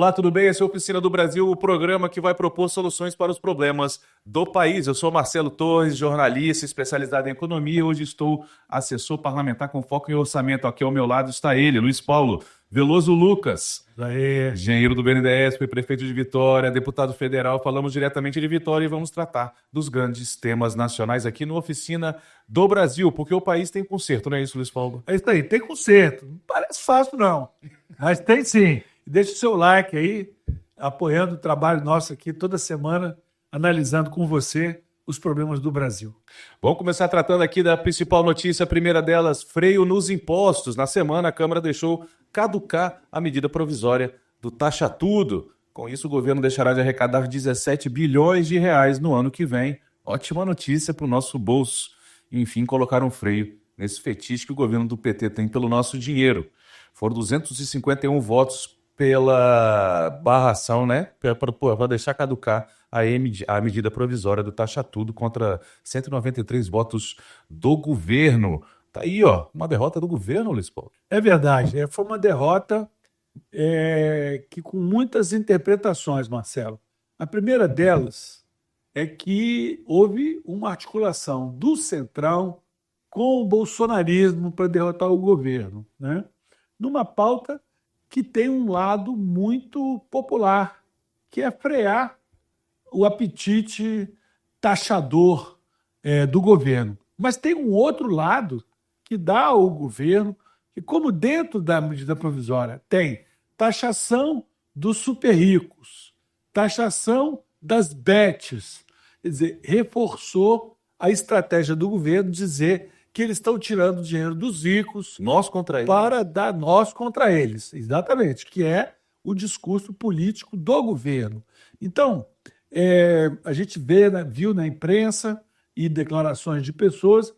Olá, tudo bem? Esse é a Oficina do Brasil, o programa que vai propor soluções para os problemas do país. Eu sou Marcelo Torres, jornalista especializado em economia. Hoje estou assessor parlamentar com foco em orçamento. Aqui ao meu lado está ele, Luiz Paulo Veloso Lucas, Aí. engenheiro do BNDES, foi prefeito de Vitória, deputado federal. Falamos diretamente de Vitória e vamos tratar dos grandes temas nacionais aqui no Oficina do Brasil, porque o país tem conserto, não é isso, Luiz Paulo? É isso aí, tem conserto. Não parece fácil, não. Mas tem sim. Deixa o seu like aí, apoiando o trabalho nosso aqui toda semana, analisando com você os problemas do Brasil. Vamos começar tratando aqui da principal notícia, a primeira delas, freio nos impostos. Na semana, a Câmara deixou caducar a medida provisória do Taxa Tudo. Com isso, o governo deixará de arrecadar 17 bilhões de reais no ano que vem. Ótima notícia para o nosso bolso. Enfim, colocar um freio nesse fetiche que o governo do PT tem pelo nosso dinheiro. Foram 251 votos pela barração, né? Para deixar caducar a medida provisória do Taxa Tudo contra 193 votos do governo. Tá aí, ó, uma derrota do governo, Luiz Paulo. É verdade, foi uma derrota que com muitas interpretações, Marcelo. A primeira delas é que houve uma articulação do Centrão com o bolsonarismo para derrotar o governo, né? Numa pauta que tem um lado muito popular, que é frear o apetite taxador do governo. Mas tem um outro lado que dá ao governo, que como dentro da medida provisória tem taxação dos super ricos, taxação das bets, quer dizer, reforçou a estratégia do governo dizer que eles estão tirando dinheiro dos ricos Nós contra eles. para dar nós contra eles. Exatamente, que é o discurso político do governo. Então, a gente viu na imprensa e declarações de pessoas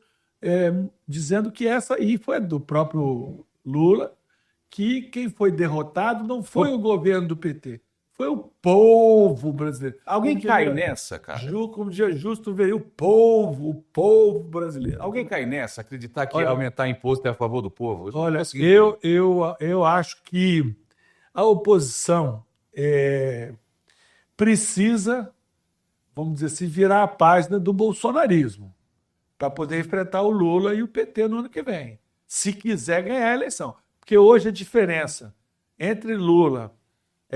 dizendo que essa aí foi do próprio Lula, que quem foi derrotado não foi o governo do PT, foi o povo brasileiro. Alguém cai nessa, cara? Como dia justo veio o povo brasileiro. Alguém cai nessa, acreditar que aumentar imposto é a favor do povo? Olha, eu acho que a oposição precisa, vamos dizer assim, virar a página do bolsonarismo para poder enfrentar o Lula e o PT no ano que vem, se quiser ganhar a eleição. Porque hoje a diferença entre Lula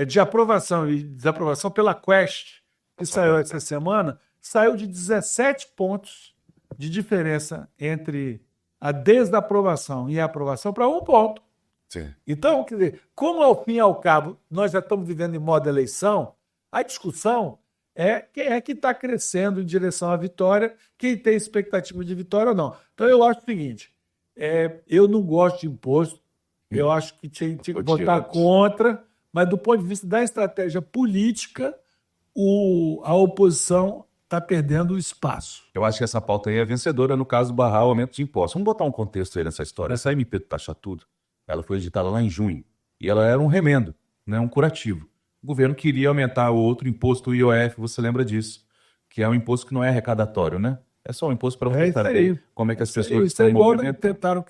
de aprovação e desaprovação pela Quest, que saiu essa semana, saiu de 17 pontos de diferença entre a desaprovação e a aprovação para 1 ponto. Sim. Então, quer dizer, como ao fim e ao cabo nós já estamos vivendo em modo eleição, a discussão é quem é que está crescendo em direção à vitória, quem tem expectativa de vitória ou não. Então, eu acho o seguinte, eu não gosto de imposto, eu acho que tinha que votar contra, mas do ponto de vista da estratégia política, a oposição está perdendo espaço. Eu acho que essa pauta aí é vencedora no caso do barrar o aumento de impostos. Vamos botar um contexto aí nessa história. Essa MP do Taxa Tudo, ela foi editada lá em junho e ela era um remendo, né, um curativo. O governo queria aumentar o outro imposto, o IOF, você lembra disso, que é um imposto que não é arrecadatório, né? É só um imposto para você saber como é que as pessoas estão movimentando. Tentaram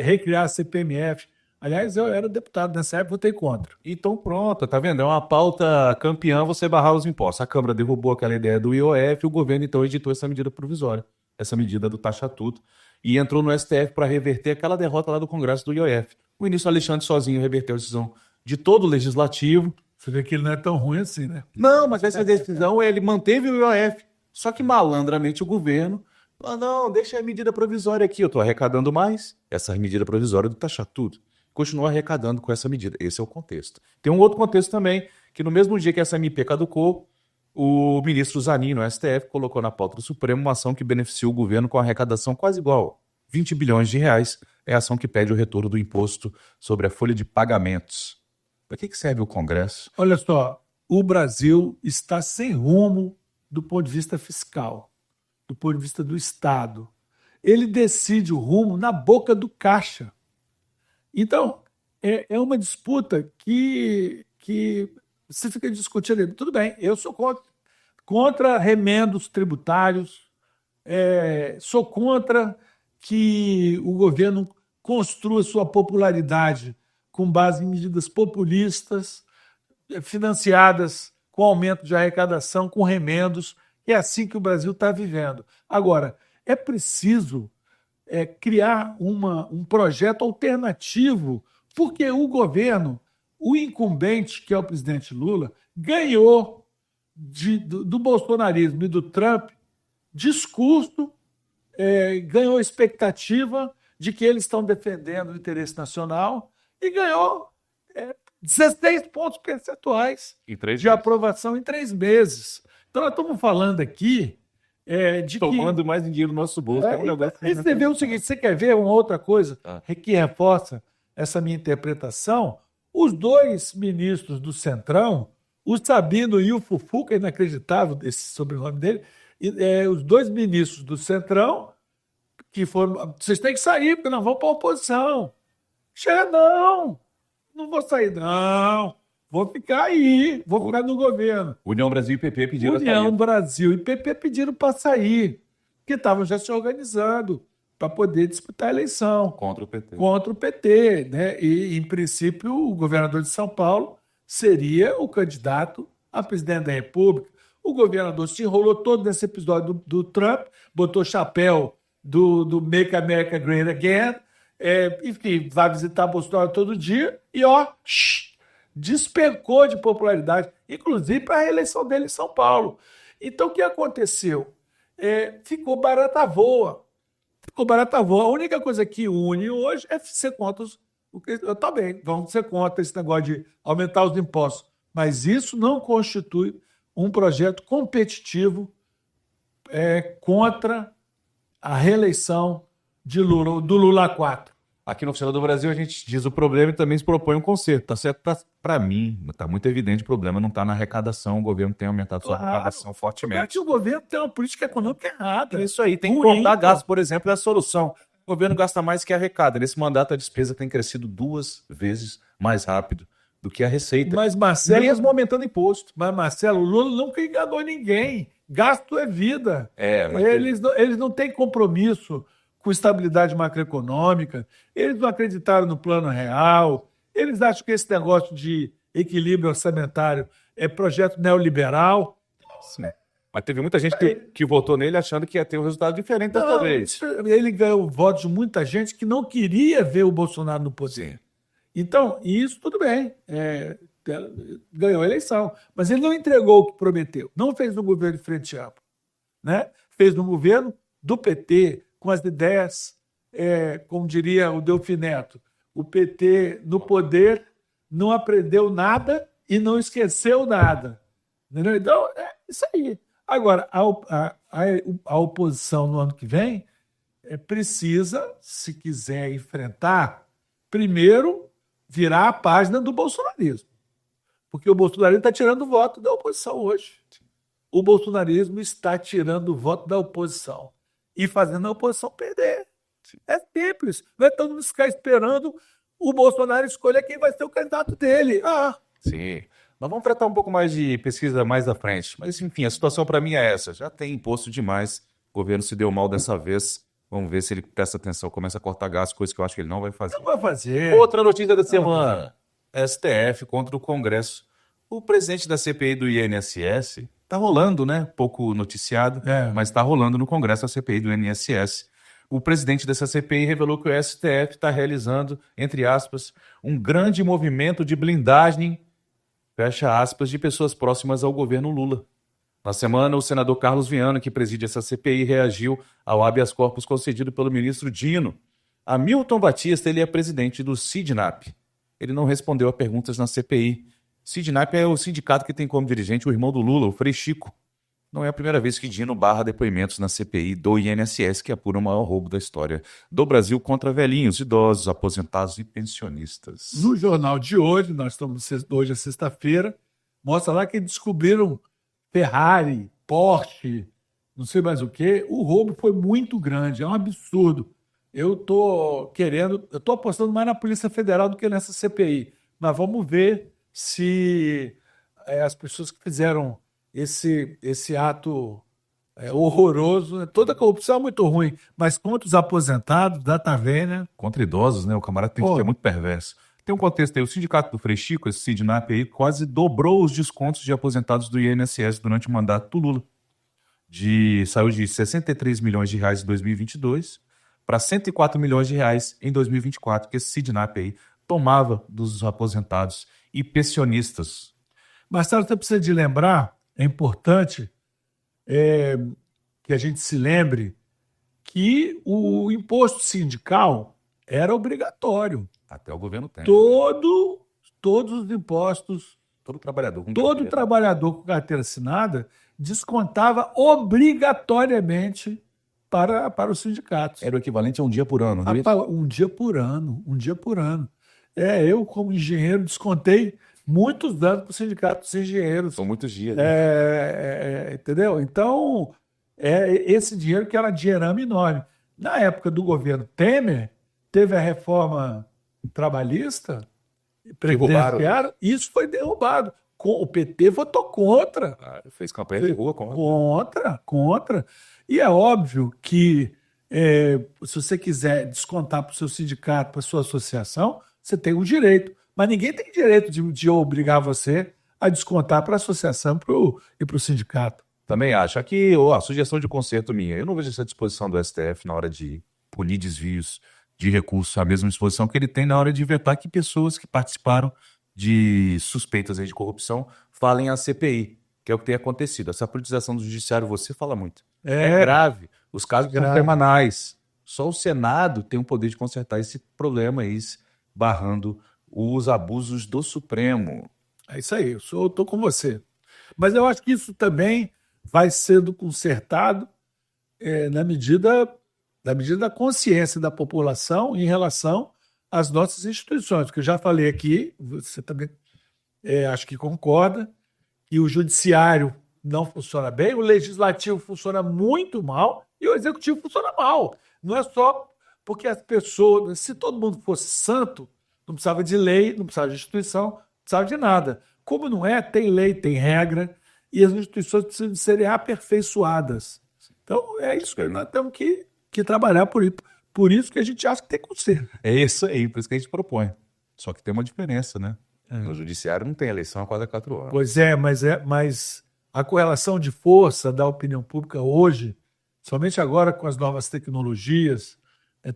recriar a CPMF. Aliás, eu era deputado nessa época, votei contra. Então pronto, tá vendo? É uma pauta campeã você barrar os impostos. A Câmara derrubou aquela ideia do IOF, o governo então editou essa medida provisória, essa medida do Taxa Tudo, e entrou no STF para reverter aquela derrota lá do Congresso do IOF. O ministro Alexandre sozinho reverteu a decisão de todo o legislativo. Você vê que ele não é tão ruim assim, né? Não, mas essa decisão, ele manteve o IOF. Só que malandramente o governo falou, não, deixa a medida provisória aqui, eu estou arrecadando mais. Essa medida provisória do Taxa Tudo. Continua arrecadando com essa medida. Esse é o contexto. Tem um outro contexto também, que no mesmo dia que essa MP caducou, o ministro Zanin, no STF, colocou na pauta do Supremo uma ação que beneficiou o governo com arrecadação quase igual, 20 bilhões de reais. É a ação que pede o retorno do imposto sobre a folha de pagamentos. Para que serve o Congresso? Olha só, o Brasil está sem rumo do ponto de vista fiscal, do ponto de vista do Estado. Ele decide o rumo na boca do caixa. Então, é uma disputa que você fica discutindo. Tudo bem, eu sou contra remendos tributários, sou contra que o governo construa sua popularidade com base em medidas populistas, financiadas com aumento de arrecadação, com remendos. É assim que o Brasil está vivendo. Agora, é preciso criar um projeto alternativo, porque o governo, o incumbente, que é o presidente Lula, ganhou do bolsonarismo e do Trump discurso, ganhou expectativa de que eles estão defendendo o interesse nacional e ganhou 16 pontos percentuais de aprovação em 3 meses. Então, nós estamos falando aqui de tomando mais dinheiro no nosso bolso. Aí você vê o seguinte, você quer ver uma outra coisa que reforça essa minha interpretação? Os 2 ministros do Centrão, o Sabino e o Fufu, que é inacreditável esse sobrenome dele, os 2 ministros do Centrão, que foram, vocês têm que sair, porque nós vamos para a oposição. Chega, não vou sair, não. Vou ficar aí, vou ficar no governo. União Brasil e PP pediram para sair. União Brasil e PP pediram para sair, porque estavam já se organizando para poder disputar a eleição. Contra o PT, né? E, em princípio, o governador de São Paulo seria o candidato a presidente da República. O governador se enrolou todo nesse episódio do Trump, botou chapéu do Make America Great Again, enfim, vai visitar Bolsonaro todo dia e, despencou de popularidade, inclusive para a reeleição dele em São Paulo. Então, o que aconteceu? Ficou barata voa. A única coisa que une hoje é ser contra Tá bem, vamos ser contra esse negócio de aumentar os impostos. Mas isso não constitui um projeto competitivo contra a reeleição de Lula, do Lula 4. Aqui no Oficina do Brasil a gente diz o problema e também se propõe um conserto. Tá certo? Para mim, está muito evidente o problema não está na arrecadação. O governo tem aumentado sua arrecadação fortemente. O governo tem uma política econômica errada. É isso aí, tem que cortar gasto, por exemplo, é a solução. O governo gasta mais que arrecada. Nesse mandato a despesa tem crescido 2 vezes mais rápido do que a receita. Mas, Marcelo, mesmo aumentando imposto. Mas, Marcelo, o Lula nunca enganou ninguém. Gasto é vida. Mas eles não têm compromisso com estabilidade macroeconômica, eles não acreditaram no plano real, eles acham que esse negócio de equilíbrio orçamentário é projeto neoliberal. Sim. Mas teve muita gente que votou nele achando que ia ter um resultado diferente dessa vez. Ele ganhou votos de muita gente que não queria ver o Bolsonaro no poder. Sim. Então, isso tudo bem, ganhou a eleição, mas ele não entregou o que prometeu, não fez um governo de frente ampla, né? Fez um governo do PT, com as ideias, como diria o Delfim Neto, o PT no poder não aprendeu nada e não esqueceu nada. Entendeu? Então, é isso aí. Agora, a oposição no ano que vem precisa, se quiser enfrentar, primeiro virar a página do bolsonarismo. Porque o bolsonarismo está tirando o voto da oposição hoje. O bolsonarismo está tirando o voto da oposição e fazendo a oposição perder. É simples. Não é todo mundo ficar esperando o Bolsonaro escolher quem vai ser o candidato dele. Sim. Nós vamos tratar um pouco mais de pesquisa mais à frente. Mas, enfim, a situação para mim é essa. Já tem imposto demais. O governo se deu mal dessa vez. Vamos ver se ele presta atenção, começa a cortar gasto, coisa que eu acho que ele não vai fazer. Não vai fazer. Outra notícia da semana. STF contra o Congresso. O presidente da CPI do INSS... Está rolando, né? Pouco noticiado, mas está rolando no Congresso a CPI do INSS. O presidente dessa CPI revelou que o STF está realizando, entre aspas, um grande movimento de blindagem, fecha aspas, de pessoas próximas ao governo Lula. Na semana, o senador Carlos Viana, que preside essa CPI, reagiu ao habeas corpus concedido pelo ministro Dino. Hamilton Batista, ele é presidente do SIDNAP. Ele não respondeu a perguntas na CPI. SIDNAP é o sindicato que tem como dirigente o irmão do Lula, o Frei Chico. Não é a primeira vez que Dino barra depoimentos na CPI do INSS, que apura o maior roubo da história do Brasil contra velhinhos, idosos, aposentados e pensionistas. No jornal de hoje, hoje é sexta-feira, mostra lá que descobriram Ferrari, Porsche, não sei mais o quê. O roubo foi muito grande, é um absurdo. Eu estou apostando mais na Polícia Federal do que nessa CPI. Mas vamos ver se as pessoas que fizeram esse ato horroroso, né? Toda corrupção é muito ruim, mas contra os aposentados, dá tá vendo, né? Contra idosos, né? O camarada tem que ser muito perverso. Tem um contexto aí, o sindicato do Frei Chico, esse Sidnap aí, quase dobrou os descontos de aposentados do INSS durante o mandato do Lula. Saiu de 63 milhões de reais em 2022 para 104 milhões de reais em 2024, que esse Sidnap aí tomava dos aposentados e pensionistas. Marcelo, você precisa de lembrar, é importante que a gente se lembre que o imposto sindical era obrigatório. Até o governo tem. Todos os impostos, Todo trabalhador com todo carteira. trabalhador com carteira assinada descontava obrigatoriamente para os sindicatos. Era o equivalente a um dia por ano. Não é? Um dia por ano, um dia por ano. Eu, como engenheiro, descontei muitos anos para o sindicato dos engenheiros. São muitos dias. Né? Entendeu? Então, esse dinheiro que era dinheirama enorme. Na época do governo Temer, teve a reforma trabalhista, previdenciária, isso foi derrubado. O PT votou contra. Fez campanha de rua contra. E é óbvio que se você quiser descontar para o seu sindicato, para a sua associação, você tem um direito. Mas ninguém tem direito de obrigar você a descontar para a associação e para o sindicato. Também acho. Aqui, a sugestão de conserto minha. Eu não vejo essa disposição do STF na hora de punir desvios de recursos, a mesma disposição que ele tem na hora de vetar que pessoas que participaram de suspeitas aí de corrupção falem à CPI, que é o que tem acontecido. Essa politização do judiciário, você fala muito. É grave. Os casos são criminais. Só o Senado tem o poder de consertar esse problema aí, barrando os abusos do Supremo. É isso aí, eu estou com você. Mas eu acho que isso também vai sendo consertado na medida da consciência da população em relação às nossas instituições, porque eu já falei aqui, você também acho que concorda, que o judiciário não funciona bem, o legislativo funciona muito mal e o executivo funciona mal. Não é só porque as pessoas, se todo mundo fosse santo, não precisava de lei, não precisava de instituição, não precisava de nada. Como não é, tem lei, tem regra, e as instituições precisam serem aperfeiçoadas. Então, é isso que nós temos que trabalhar por isso que a gente acha que tem conserto. É isso aí, por isso que a gente propõe. Só que tem uma diferença, né? No judiciário não tem eleição a cada 4 anos. Pois mas a correlação de força da opinião pública hoje, somente agora com as novas tecnologias,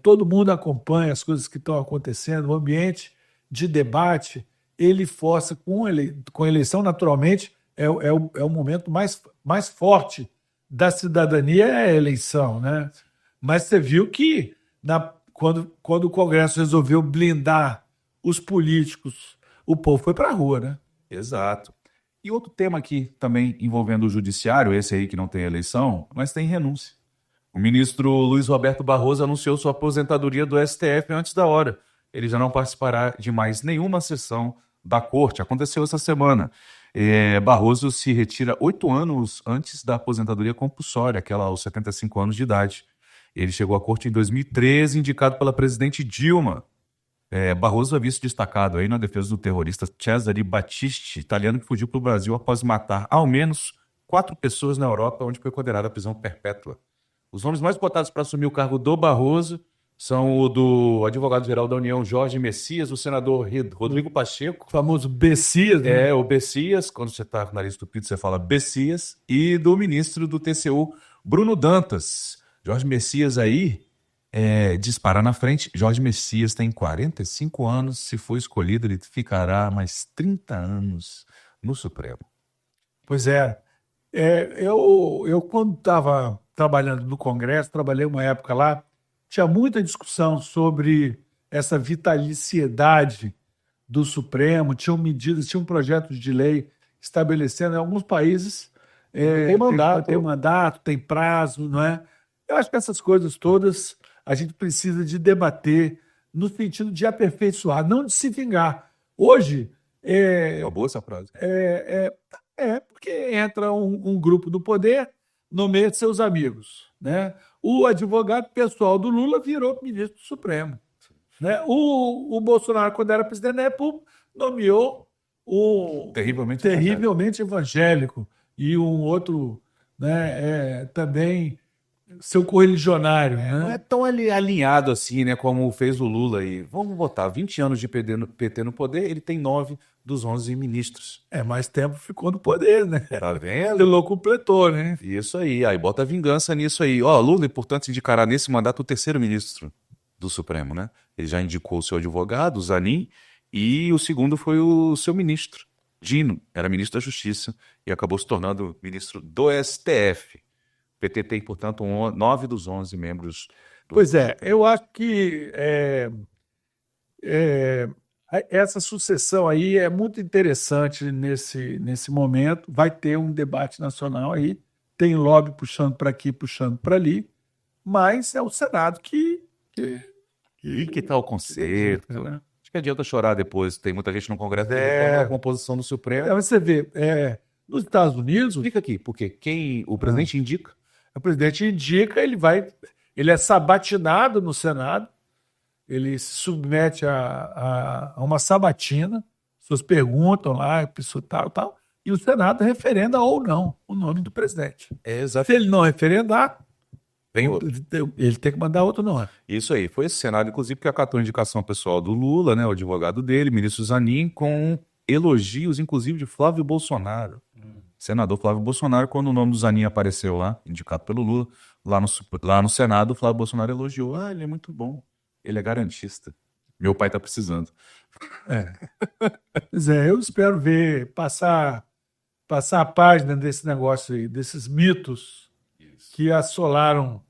todo mundo acompanha as coisas que estão acontecendo, o ambiente de debate, ele força, com a eleição, naturalmente, é o momento mais forte da cidadania, é a eleição, né? Mas você viu que quando o Congresso resolveu blindar os políticos, o povo foi para a rua, né? Exato. E outro tema aqui também envolvendo o judiciário, esse aí que não tem eleição, mas tem renúncia. O ministro Luiz Roberto Barroso anunciou sua aposentadoria do STF antes da hora. Ele já não participará de mais nenhuma sessão da corte. Aconteceu essa semana. Barroso se retira 8 anos antes da aposentadoria compulsória, aquela aos 75 anos de idade. Ele chegou à corte em 2013, indicado pela presidente Dilma. Barroso havia se destacado aí na defesa do terrorista Cesare Battisti, italiano que fugiu para o Brasil após matar ao menos 4 pessoas na Europa, onde foi condenado à prisão perpétua. Os nomes mais cotados para assumir o cargo do Barroso são o do advogado-geral da União, Jorge Messias, o senador Rodrigo Pacheco. O famoso Bessias, né? O Bessias, quando você está com o nariz estupido, você fala Bessias. E do ministro do TCU, Bruno Dantas. Jorge Messias aí dispara na frente. Jorge Messias tem 45 anos. Se for escolhido, ele ficará mais 30 anos no Supremo. Pois é. Eu quando estava trabalhando no Congresso, trabalhei uma época lá, tinha muita discussão sobre essa vitaliciedade do Supremo, tinham medidas, tinham projetos de lei estabelecendo em alguns países tem mandato, tem prazo, não é? Eu acho que essas coisas todas a gente precisa de debater no sentido de aperfeiçoar, não de se vingar. Hoje... uma boa essa frase. Porque entra um grupo do poder no meio de seus amigos, né? O advogado pessoal do Lula virou ministro do Supremo, né? O Bolsonaro, quando era presidente da República, nomeou um terrivelmente evangélico e um outro, né, também seu correligionário, Não é né? tão alinhado assim, né, como fez o Lula aí. Vamos botar 20 anos de PT no poder, ele tem 9 dos 11 ministros. Mais tempo ficou no poder, né? Tá vendo? Lula completou, né? Isso aí bota vingança nisso aí. Ó, Lula, é importante indicará nesse mandato o terceiro ministro do Supremo, né? Ele já indicou o seu advogado, o Zanin, e o segundo foi o seu ministro, Dino, era ministro da Justiça e acabou se tornando ministro do STF. O PT tem, portanto, 9 dos 11 membros do... Pois é, eu acho que essa sucessão aí é muito interessante nesse momento. Vai ter um debate nacional aí, tem lobby puxando para aqui, puxando para ali, mas é o Senado que tal o conserto? né? Acho que adianta chorar depois. Tem muita gente no Congresso que reclama da composição do Supremo. Você vê, nos Estados Unidos, Explica aqui, porque quem o presidente indica. o presidente indica, ele é sabatinado no Senado, ele se submete a uma sabatina, as pessoas perguntam lá, a pessoa tal, e o Senado referenda ou não o nome do presidente. Exato. Se ele não referendar, Vem outro. ele tem que mandar outro nome. Isso aí, foi esse Senado, inclusive, que acatou a indicação pessoal do Lula, né, o advogado dele, ministro Zanin, com elogios, inclusive, de Flávio Bolsonaro. Senador Flávio Bolsonaro, quando o nome do Zanin apareceu lá, indicado pelo Lula, lá no Senado, o Flávio Bolsonaro elogiou. Ah, ele é muito bom, ele é garantista. Meu pai tá precisando. Pois é, eu espero ver passar a página desse negócio aí, desses mitos que assolaram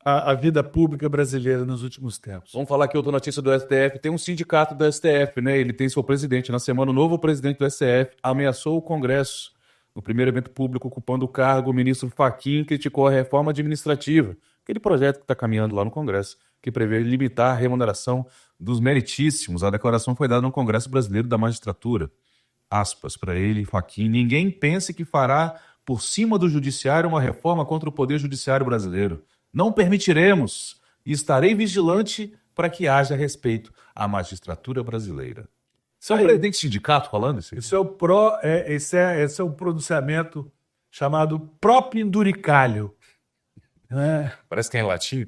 a vida pública brasileira nos últimos tempos. Vamos falar aqui outra notícia do STF. Tem um sindicato do STF, né? Ele tem seu presidente. Na semana, o novo presidente do STF ameaçou o Congresso. No primeiro evento público ocupando o cargo, o ministro Fachin criticou a reforma administrativa, aquele projeto que está caminhando lá no Congresso, que prevê limitar a remuneração dos meritíssimos. A declaração foi dada no Congresso Brasileiro da Magistratura. Aspas para ele, Fachin: ninguém pense que fará por cima do judiciário uma reforma contra o poder judiciário brasileiro. Não permitiremos e estarei vigilante para que haja respeito à magistratura brasileira. Isso é o presidente do sindicato falando isso? Esse é um pronunciamento chamado propinduricalho. Né? Parece que é em latim.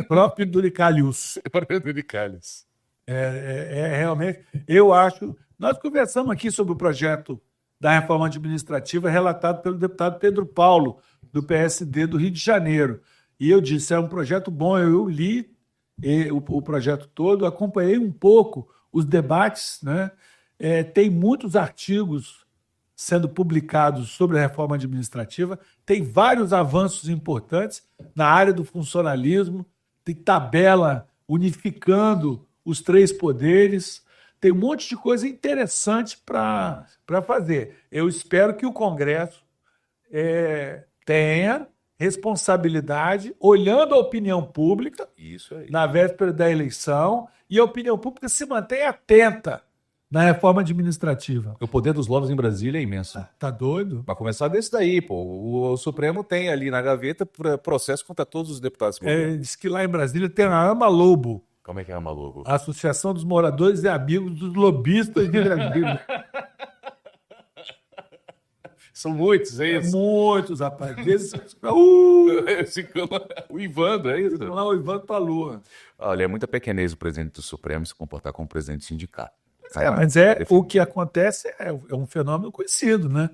Propinduricalius. Propinduricalius. Realmente, eu acho... Nós conversamos aqui sobre o projeto da reforma administrativa relatado pelo deputado Pedro Paulo, do PSD do Rio de Janeiro. E eu disse, é um projeto bom, eu li o projeto todo, acompanhei um pouco os debates, né? Tem muitos artigos sendo publicados sobre a reforma administrativa, tem vários avanços importantes na área do funcionalismo, tem tabela unificando os 3 poderes, tem um monte de coisa interessante para fazer. Eu espero que o Congresso tenha responsabilidade, olhando a opinião pública Isso aí. na véspera da eleição, e a opinião pública se mantenha atenta na reforma administrativa. O poder dos lobbies em Brasília é imenso. Tá doido? Para começar desse daí, pô. O Supremo tem ali na gaveta processo contra todos os deputados. Diz que lá em Brasília tem a AMA Lobo. Como é que é, maluco? A Associação dos Moradores e Amigos dos Lobistas de Brasília. São muitos, é isso? Muitos, rapaz. Desses... O Ivandro, é isso? Lá o Ivandro pra lua. Olha, é muita pequenez o presidente do Supremo se comportar como presidente do sindicato. Mas o que acontece é um fenômeno conhecido, né?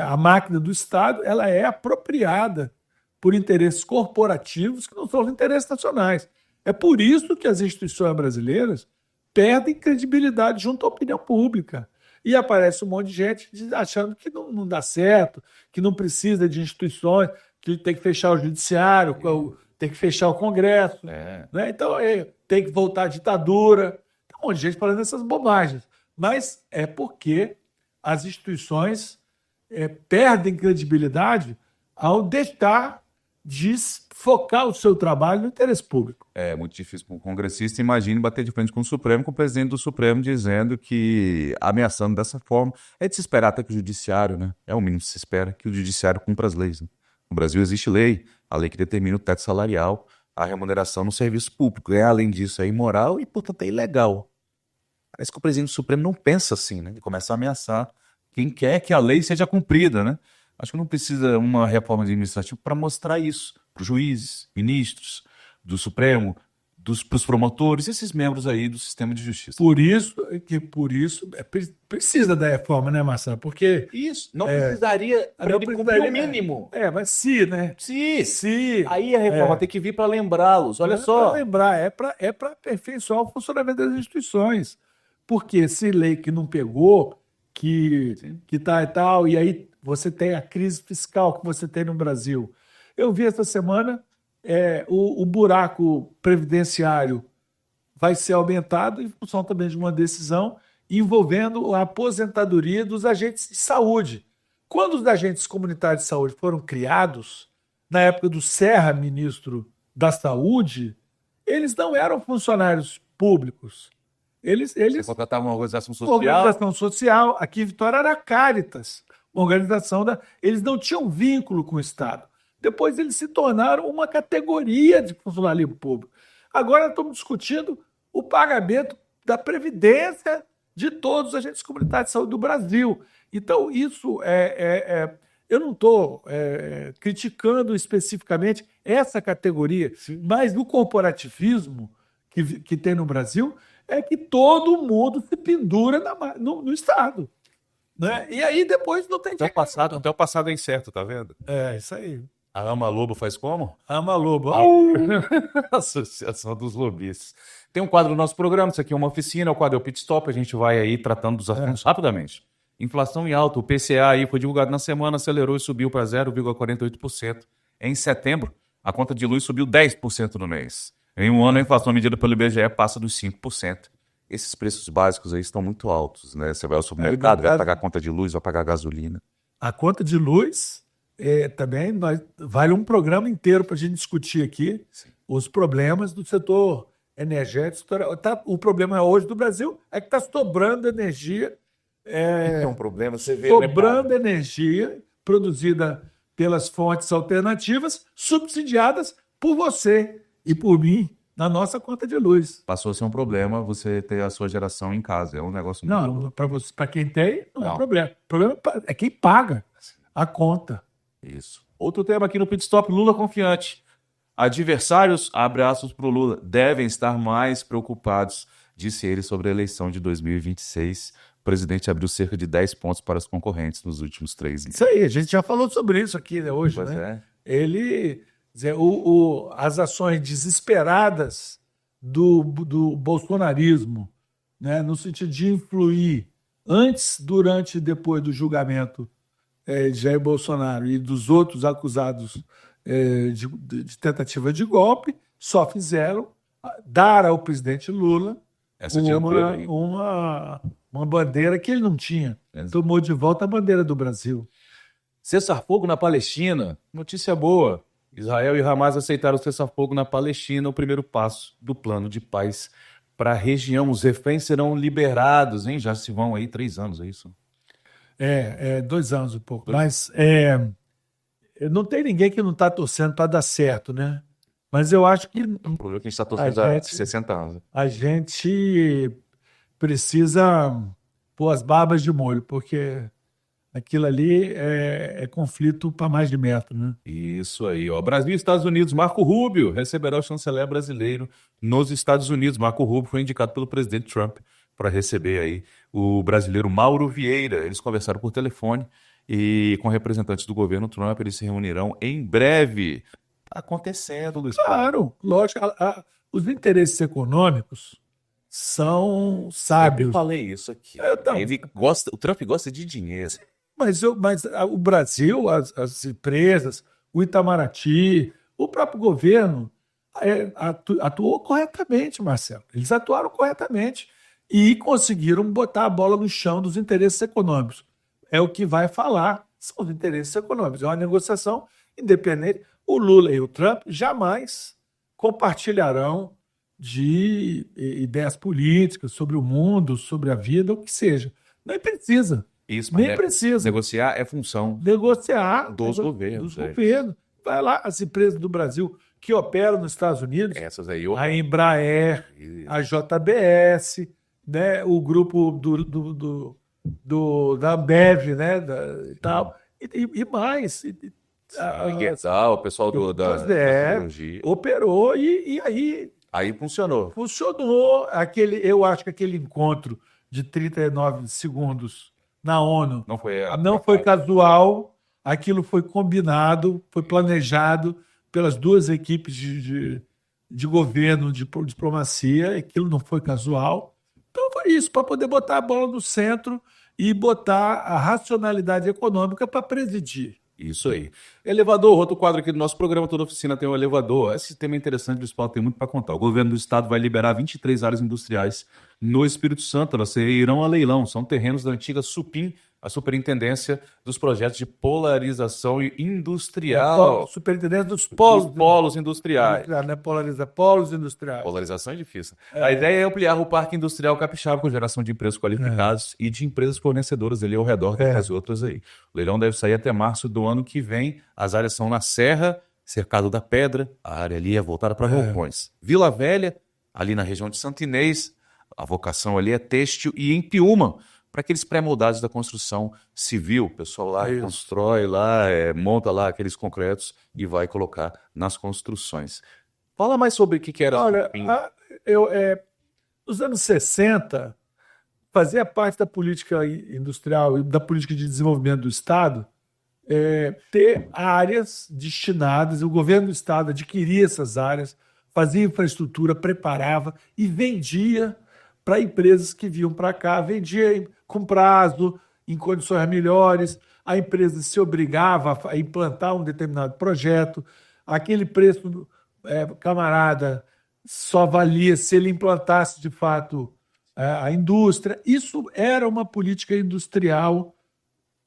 A máquina do Estado ela é apropriada por interesses corporativos que não são os interesses nacionais. É por isso que as instituições brasileiras perdem credibilidade junto à opinião pública. E aparece um monte de gente achando que não dá certo, que não precisa de instituições, que tem que fechar o judiciário, tem que fechar o Congresso. Né? Então, tem que voltar à ditadura. Tem um monte de gente falando essas bobagens. Mas é porque as instituições perdem credibilidade ao deixar de focar o seu trabalho no interesse público. É muito difícil para um congressista, imagine bater de frente com o Supremo, com o presidente do Supremo dizendo que, ameaçando dessa forma, é de se esperar até que o judiciário, né? É o mínimo que se espera, que o judiciário cumpra as leis. Né? No Brasil existe lei, a lei que determina o teto salarial, a remuneração no serviço público. Além disso, é imoral e, portanto, é ilegal. Parece que o presidente do Supremo não pensa assim, né? Ele começa a ameaçar quem quer que a lei seja cumprida, né? Acho que não precisa uma reforma administrativa para mostrar isso, para os juízes, ministros do Supremo, para os promotores, esses membros aí do sistema de justiça. Por isso precisa da reforma, né, Marcelo? Porque Isso, não precisaria para ele cumprir o mínimo. Mas se, né? Se. Aí a reforma tem que vir para lembrá-los. Olha só. Para lembrar, é para aperfeiçoar o funcionamento das instituições. Porque se lei que não pegou, que tá e tal, e aí você tem a crise fiscal que você tem no Brasil. Eu vi essa semana o buraco previdenciário vai ser aumentado em função também de uma decisão envolvendo a aposentadoria dos agentes de saúde. Quando os agentes comunitários de saúde foram criados, na época do Serra, ministro da Saúde, eles não eram funcionários públicos. Eles contratavam uma organização social. Organização social. Aqui em Vitória era a Caritas, uma organização eles não tinham vínculo com o Estado. Depois eles se tornaram uma categoria de funcionalismo público. Agora estamos discutindo o pagamento da previdência de todos os agentes comunitários de saúde do Brasil. Então, isso eu não estou criticando especificamente essa categoria, mas o corporativismo que tem no Brasil é que todo mundo se pendura no Estado. Né? E aí depois não tem até o passado é incerto, tá vendo? Isso aí. A Ama Lobo faz como? Ama Lobo. Associação dos Lobistas. Tem um quadro no nosso programa, isso aqui é uma oficina, o quadro é o Pit Stop, a gente vai aí tratando dos assuntos rapidamente. Inflação em alta, o PCA aí foi divulgado na semana, acelerou e subiu para 0,48%. Em setembro, a conta de luz subiu 10% no mês. Em um ano, a inflação medida pelo IBGE passa dos 5%. Esses preços básicos aí estão muito altos, né? Você vai ao supermercado, vai pagar a conta de luz, vai pagar a gasolina. A conta de luz também vale um programa inteiro para a gente discutir aqui os problemas do setor energético. O problema hoje do Brasil é que está sobrando energia. É um problema, você vê. Sobrando energia produzida pelas fontes alternativas, subsidiadas por você e por mim na nossa conta de luz. Passou a ser um problema você ter a sua geração em casa. É um negócio muito... Não, para quem tem, não é problema. O problema é quem paga a conta. Isso. Outro tema aqui no Pit Stop, Lula confiante. Adversários, abre aspas para o Lula, devem estar mais preocupados, disse ele, sobre a eleição de 2026. O presidente abriu cerca de 10 pontos para os concorrentes nos últimos 3 anos. Isso aí, a gente já falou sobre isso aqui, né, hoje. Pois né? As ações desesperadas do bolsonarismo, né, no sentido de influir antes, durante e depois do julgamento de Jair Bolsonaro e dos outros acusados de tentativa de golpe, só fizeram dar ao presidente Lula uma bandeira que ele não tinha. Tomou de volta a bandeira do Brasil. Cessar-fogo na Palestina, notícia boa. Israel e Hamas aceitaram o cessar-fogo na Palestina, o primeiro passo do plano de paz para a região. Os reféns serão liberados, hein? Já se vão aí 3 anos, é isso? 2 anos um pouco. Mas não tem ninguém que não está torcendo para dar certo, né? Mas eu acho que... O problema é que a gente está torcendo há 60 anos. A gente precisa pôr as barbas de molho, porque aquilo ali é conflito para mais de metro, né? Isso aí, ó. Brasil e Estados Unidos, Marco Rubio receberá o chanceler brasileiro nos Estados Unidos. Marco Rubio foi indicado pelo presidente Trump para receber aí o brasileiro Mauro Vieira. Eles conversaram por telefone e com representantes do governo Trump, eles se reunirão em breve. Tá acontecendo, Luiz. Claro, lógico. Os interesses econômicos são sábios. Eu falei isso aqui. O Trump gosta de dinheiro. Mas o Brasil, as empresas, o Itamaraty, o próprio governo atuou corretamente, Marcelo. Eles atuaram corretamente e conseguiram botar a bola no chão dos interesses econômicos. É o que vai falar, são os interesses econômicos. É uma negociação independente. O Lula e o Trump jamais compartilharão de ideias políticas sobre o mundo, sobre a vida, o que seja. Nem precisa. Isso, nem precisa. Negociar é função dos governos. Vai lá, as empresas do Brasil que operam nos Estados Unidos, essas aí, a Embraer, a JBS, né, o grupo da Ambev, né, e tal, e mais. O pessoal da Pois é, tecnologia. operou e aí Aí funcionou. funcionou. Eu acho que aquele encontro de 39 segundos na ONU Não foi. não foi casual, aquilo foi combinado, foi planejado pelas duas equipes de governo, de diplomacia, aquilo não foi casual. Então foi isso, para poder botar a bola no centro e botar a racionalidade econômica para presidir. Isso aí. Elevador, outro quadro aqui do nosso programa, toda oficina tem um elevador. Esse tema é interessante, o Paulo tem muito para contar. O governo do estado vai liberar 23 áreas industriais no Espírito Santo. Elas irão a leilão. São terrenos da antiga Supim, a Superintendência dos Projetos de Polarização Industrial. Superintendência dos Polos polos industriais. industriais, né? Polariza polos industriais. Polarização é difícil. A ideia é ampliar o parque industrial capixaba com geração de empregos qualificados e de empresas fornecedoras ali ao redor das outras aí. O leilão deve sair até março do ano que vem. As áreas são na Serra, Cercado da Pedra, a área ali é voltada para galpões. Vila Velha, ali na região de Santo Inês, a vocação ali é têxtil, e em Piúma, para aqueles pré-moldados da construção civil. O pessoal lá constrói lá, monta lá aqueles concretos e vai colocar nas construções. Fala mais sobre o que era. Olha, nos anos 60, fazia parte da política industrial e da política de desenvolvimento do Estado ter áreas destinadas, o governo do Estado adquiria essas áreas, fazia infraestrutura, preparava e vendia para empresas que vinham para cá, vendia com prazo, em condições melhores, a empresa se obrigava a implantar um determinado projeto, aquele preço, camarada, só valia se ele implantasse de fato a indústria. Isso era uma política industrial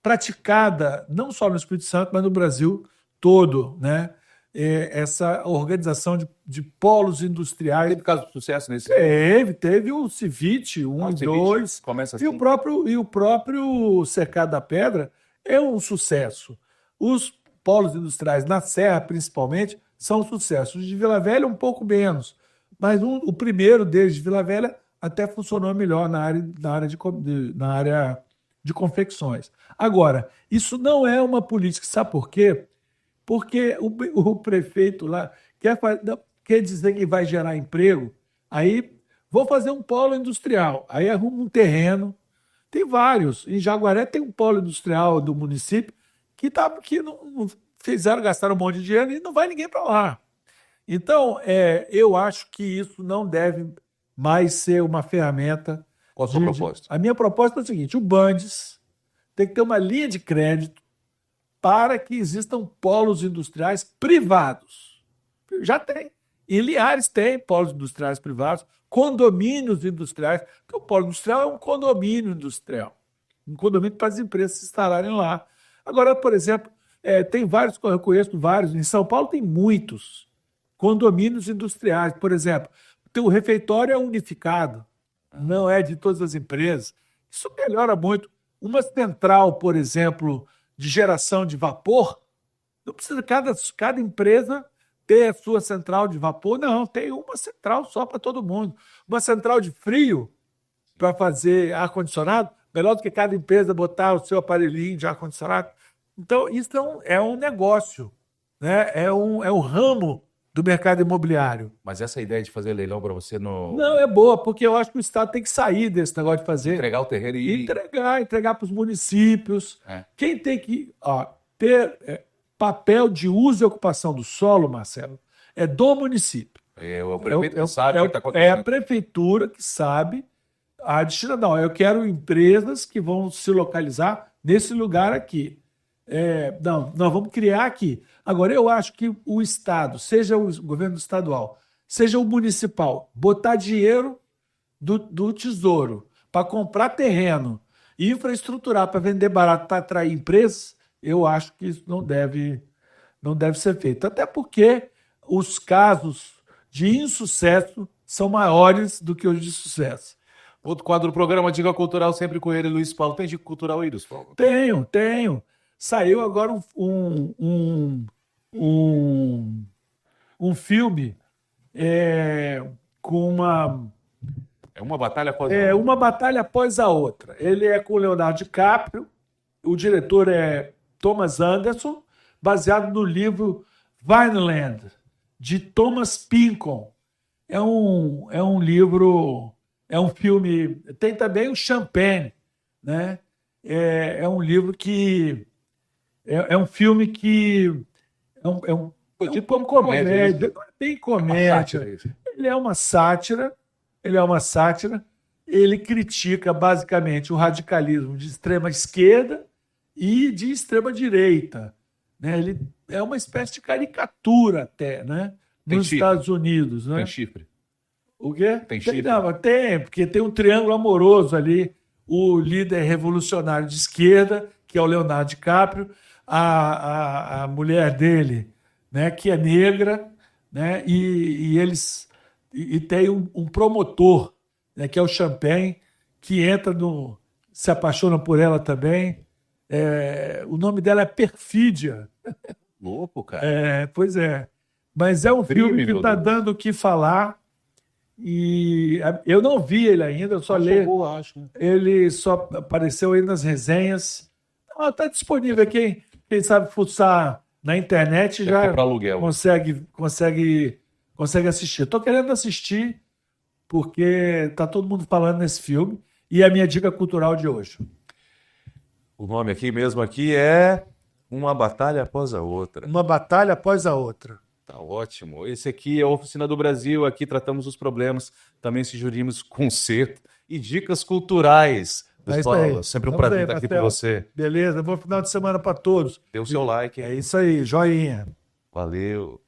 praticada não só no Espírito Santo, mas no Brasil todo, né? Essa organização de polos industriais. Teve caso de sucesso nesse? Teve o Civit 1 e 2. Começa assim. E o próprio Cercado da Pedra é um sucesso. Os polos industriais na Serra, principalmente, são um sucesso. Os de Vila Velha, um pouco menos. Mas o primeiro deles, de Vila Velha, até funcionou melhor na área de confecções. Agora, isso não é uma política. Sabe por quê? Porque o prefeito lá quer dizer que vai gerar emprego, aí vou fazer um polo industrial, aí arruma um terreno, tem vários, em Jaguaré tem um polo industrial do município que não fizeram gastar um monte de dinheiro e não vai ninguém para lá. Então, eu acho que isso não deve mais ser uma ferramenta. Qual a sua proposta? A minha proposta é a seguinte: o Bandes tem que ter uma linha de crédito para que existam polos industriais privados. Já tem. Em Linhares tem polos industriais privados, condomínios industriais, porque o polo industrial é um condomínio industrial. Um condomínio para as empresas se instalarem lá. Agora, por exemplo, tem vários, eu conheço vários, em São Paulo tem muitos condomínios industriais. Por exemplo, o refeitório é unificado, não é de todas as empresas. Isso melhora muito. Uma central, por exemplo, de geração de vapor, não precisa cada empresa ter a sua central de vapor, não, tem uma central só para todo mundo. Uma central de frio para fazer ar-condicionado, melhor do que cada empresa botar o seu aparelhinho de ar-condicionado. Então, isso é um negócio, né? É um ramo do mercado imobiliário. Mas essa ideia de fazer leilão para você no... Não, é boa, porque eu acho que o Estado tem que sair desse negócio de fazer... Entregar o terreno e... Entregar para os municípios. Quem tem que ter papel de uso e ocupação do solo, Marcelo, é do município. O prefeito que sabe o que está acontecendo. É a prefeitura que sabe a destinação. Eu quero empresas que vão se localizar nesse lugar aqui. Nós vamos criar aqui. Agora, eu acho que o Estado, seja o governo estadual, seja o municipal, botar dinheiro do Tesouro para comprar terreno e infraestruturar para vender barato para atrair empresas, eu acho que isso não deve ser feito. Até porque os casos de insucesso são maiores do que os de sucesso. Outro quadro do programa, Dica Cultural, sempre com ele, Luiz Paulo. Tem dica cultural aí, Luiz Paulo? Tenho. Saiu agora um filme com uma... uma batalha após a outra. Uma batalha após a outra. Ele é com o Leonardo DiCaprio, o diretor é Thomas Anderson, baseado no livro Vineland, de Thomas Pynchon. É um livro, é um filme, tem também o Champagne, né? É um livro que é um filme que Foi dito como comédia. não é bem Uma comédia. sátira, isso. Ele é uma sátira, ele critica basicamente o radicalismo de extrema esquerda e de extrema direita, né? Ele é uma espécie de caricatura até, né? Tem Nos chifre? Estados Unidos, né? Tem chifre. O quê? Tem chifre? Não, tem, porque tem um triângulo amoroso ali. O líder revolucionário de esquerda, que é o Leonardo DiCaprio, a mulher dele, né, que é negra, né, e tem um promotor, né, que é o Champagne, que se apaixona por ela também. O nome dela é Perfídia. Louco, cara. Pois é. Mas é um Crime, filme que meu está Deus. dando o que falar. E eu não vi ele ainda, eu só li. Chegou, acho. Né? Ele só apareceu aí nas resenhas. Está disponível. Quem sabe fuçar na internet Deve ter já pra aluguel. consegue assistir. Estou querendo assistir porque está todo mundo falando nesse filme. E é a minha dica cultural de hoje. O nome aqui é Uma Batalha Após a Outra. Uma batalha após a outra. Tá ótimo. Esse aqui é a Oficina do Brasil. Aqui tratamos os problemas, também sugerimos conserto e dicas culturais. É isso aí. Pessoal, sempre um Vamos prazer aí, estar aqui com Marcelo. você. Beleza, bom final de semana para todos. Dê o seu like. É isso aí, joinha. Valeu.